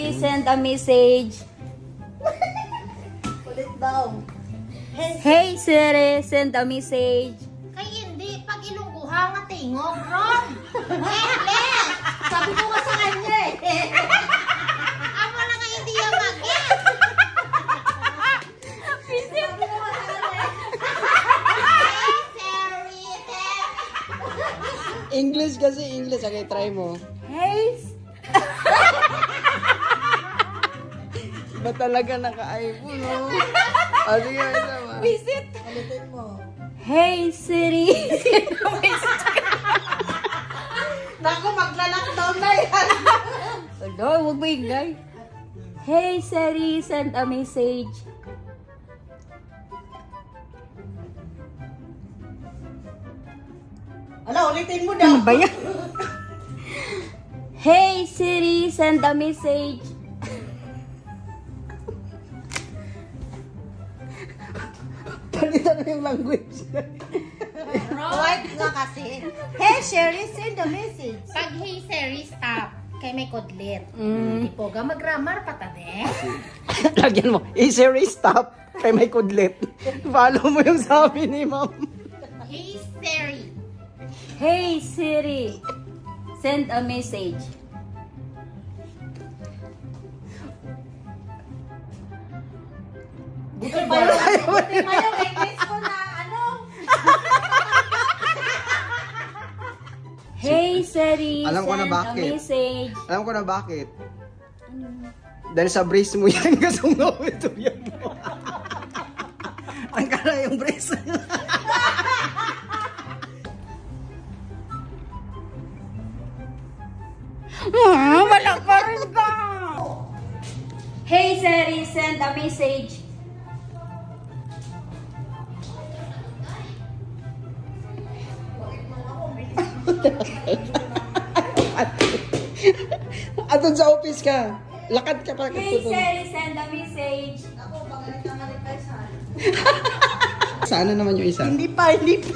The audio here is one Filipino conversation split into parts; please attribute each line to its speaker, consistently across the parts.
Speaker 1: Siri, send a message.
Speaker 2: Ulit daw.
Speaker 1: Hey Siri, send a message.
Speaker 3: Kay hindi, pag ilungguha nga tingog, Ron. Les!
Speaker 2: Sabi ko nga sa kanya eh.
Speaker 3: Amo na nga hindi yung mag-get.
Speaker 2: Sabi ko nga sa kanya.
Speaker 4: English kasi, English. Okay, try mo.
Speaker 1: Hey.
Speaker 4: Ba talaga naka-iPhone, no? O, sige, isa ba?
Speaker 1: Visit.
Speaker 2: Ulitin mo.
Speaker 1: Hey Siri.
Speaker 2: Naku, magla-lockdown na yan.
Speaker 1: Hello, wag mo ingay. Hey Siri, send a message.
Speaker 2: Ala, ulitin mo daw.
Speaker 1: Ano ba yan? Hey Siri, send a message.
Speaker 4: Palitan mo yung language.
Speaker 2: White nga kasi. Hey, Sherry, send a message.
Speaker 3: Pag hey Siri, stop. Kay may kudlit.
Speaker 1: Mm.
Speaker 3: Tipo, mag-grammar pa ta de.
Speaker 4: Lagyan mo, Siri, stop. Kay may kudlit. Follow mo yung sabi ni ma'am.
Speaker 3: Hey Siri.
Speaker 1: Hey Siri, send a message.
Speaker 2: Buti pa yung English ko na ano.
Speaker 1: Hey Siri,
Speaker 4: Alam ko na
Speaker 1: send a
Speaker 4: bakit.
Speaker 1: message.
Speaker 4: Alam ko na bakit. Dahil sa brace mo yan, kasungaw ito yan mo. Ang kala yung brace.
Speaker 1: Wala pa rin ka. Hey Siri, send a message.
Speaker 4: Atun sa office ka. Lakad ka pa.
Speaker 1: Hey Siri, send a message.
Speaker 2: Ako, pagalit na nga request ha.
Speaker 4: Sana naman yung isa.
Speaker 2: Hindi pa, hindi pa.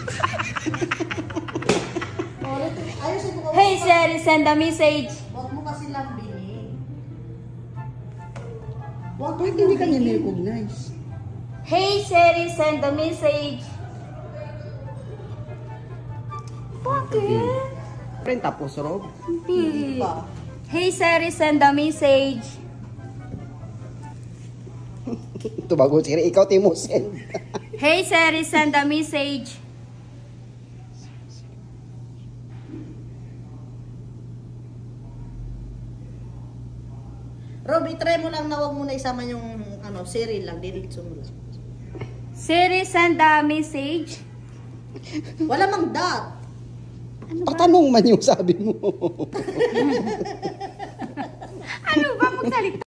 Speaker 2: Ayusin mo.
Speaker 1: Hey Siri, send a message.
Speaker 2: Huwag mo kasi lambingin. Huwag mo
Speaker 4: Bakit hindi ka niya recognize?
Speaker 1: Hey Siri, send a message. Bakit?
Speaker 4: Friend, tapos Rob.
Speaker 1: Hindi. Hey Siri, send a message.
Speaker 4: Ito bago Siri, ikaw Timosen.
Speaker 1: Hey Siri, send a message.
Speaker 2: Rob, try mo lang na huwag mo na isama yung ano, Siri lang, diretso mo lang.
Speaker 1: Siri, send a message.
Speaker 2: Wala mang dot.
Speaker 4: Patanong man yung sabi mo.
Speaker 1: Ano ba magsalita?